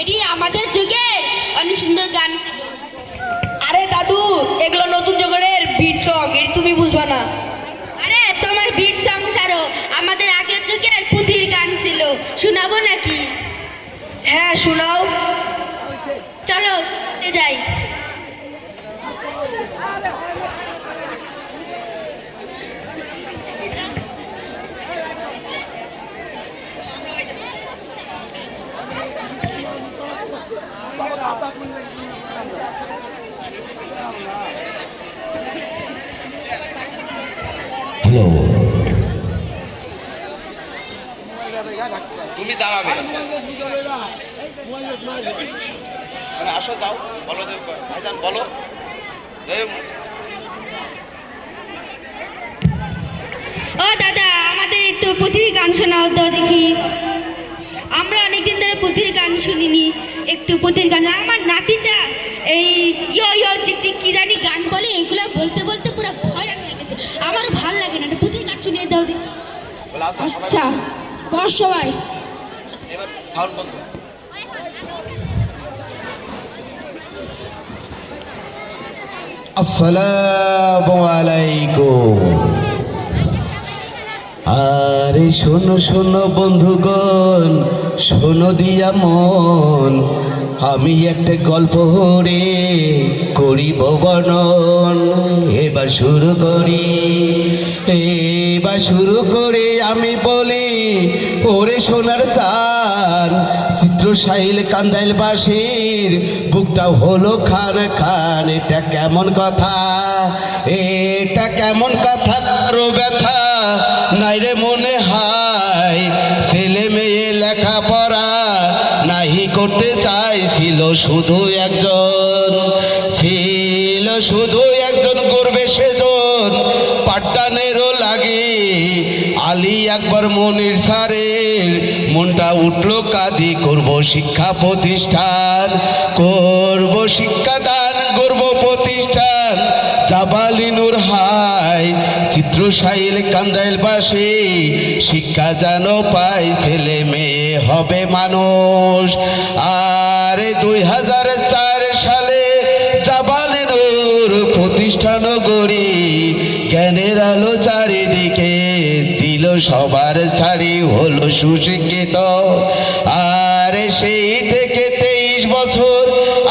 এটি আমাদের যুগের অনেক সুন্দর গান ছিল। আরে দাদু, এগুলো নতুন যুগের বিট সং, এটি তুমি বুঝবা না। আরে তোমার বিট সং ছাড়ো, আমাদের আগের যুগের পুঁথির গান ছিল, শোনাবো নাকি? হ্যাঁ শোনাও। চলো শোনাতে যাই। হ্যালো, তুমি দাঁড়াবে, আসো যাও, বলো ভাইজান বলো। ও দাদা, আমাদের একটু পুঁথির গান শোনাও তো দেখি। আমরা অনেকদিন ধরে পুঁথির গান শুনিনি, একটু পুঁথির গান। আমার নাতিটা এই ইয়ো ইয়ো চিক চিক কি জানি গান বলে, এগুলো বলতে বলতে পুরো ভয়ান হয়ে গেছে। আমার ভাল লাগে না, একটা পুঁথির গান শুনিয়ে দাও দেখি। আচ্ছা বস সবাই। এবার সাউন্ড বন্ধ। আসসালামু আলাইকুম। আরে শোনো শোনো বন্ধুগণ, শোনো দিয়া মন, আমি একটা গল্প রে করিব বর্ণন। এবার শুরু করি, এবার শুরু করে আমি বলি, ওরে সোনার চান, চিত্রশাইল কান্দাইল বাসির বুকটা হলো খান খান। এটা কেমন কথা, এটা কেমন কথা, কারো ব্যথা নাই রে মনে হয়। ছেলে মেয়ে লেখাপড়া নাহি করতে চাইছিল, শুধু একজন ছিল, শুধু একজন করবে সেজন পাঠদানেরও লাগে। আলী আকবর মনির স্যারের মনটা উঠলো কাঁদি, করব শিক্ষা প্রতিষ্ঠান, করব শিক্ষাদান, করব প্রতিষ্ঠান। জাবালিনুর হাই চিত্রশাইল কান্দাইল বাসে, শিক্ষা যেন পাই, ছেলে মেয়ে হবে মানুষ। আর 2004 সালে জাবালিনুর প্রতিষ্ঠান গড়ি, জ্ঞানের আলো চারিদিকে দিল সবার ছাড়ি, হলো সুশিক্ষিত। আর সেই থেকে 23 বছর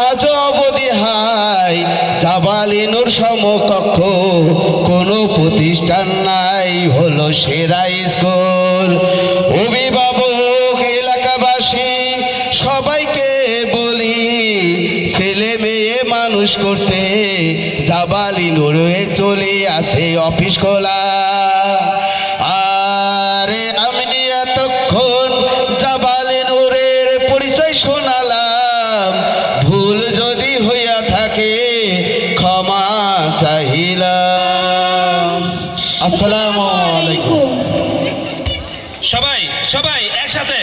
আজ অবধি হাই, জাবালিনুর সমকক্ষ কোনো প্রতিষ্ঠান নাই, হলো সেরা স্কুল। অভিভাবক এলাকাবাসী সবাইকে বলি, ছেলে মেয়ে মানুষ করতে জাবালিনুর চলে আছে অফিস খোলা। আরে আমি এতক্ষণ জাবালিনুরের পরিচয় শোনালাম, ভুল যদি হইয়া থাকে ক্ষমা চাহিলাম। আসসালামু আলাইকুম। সবাই সবাই একসাথে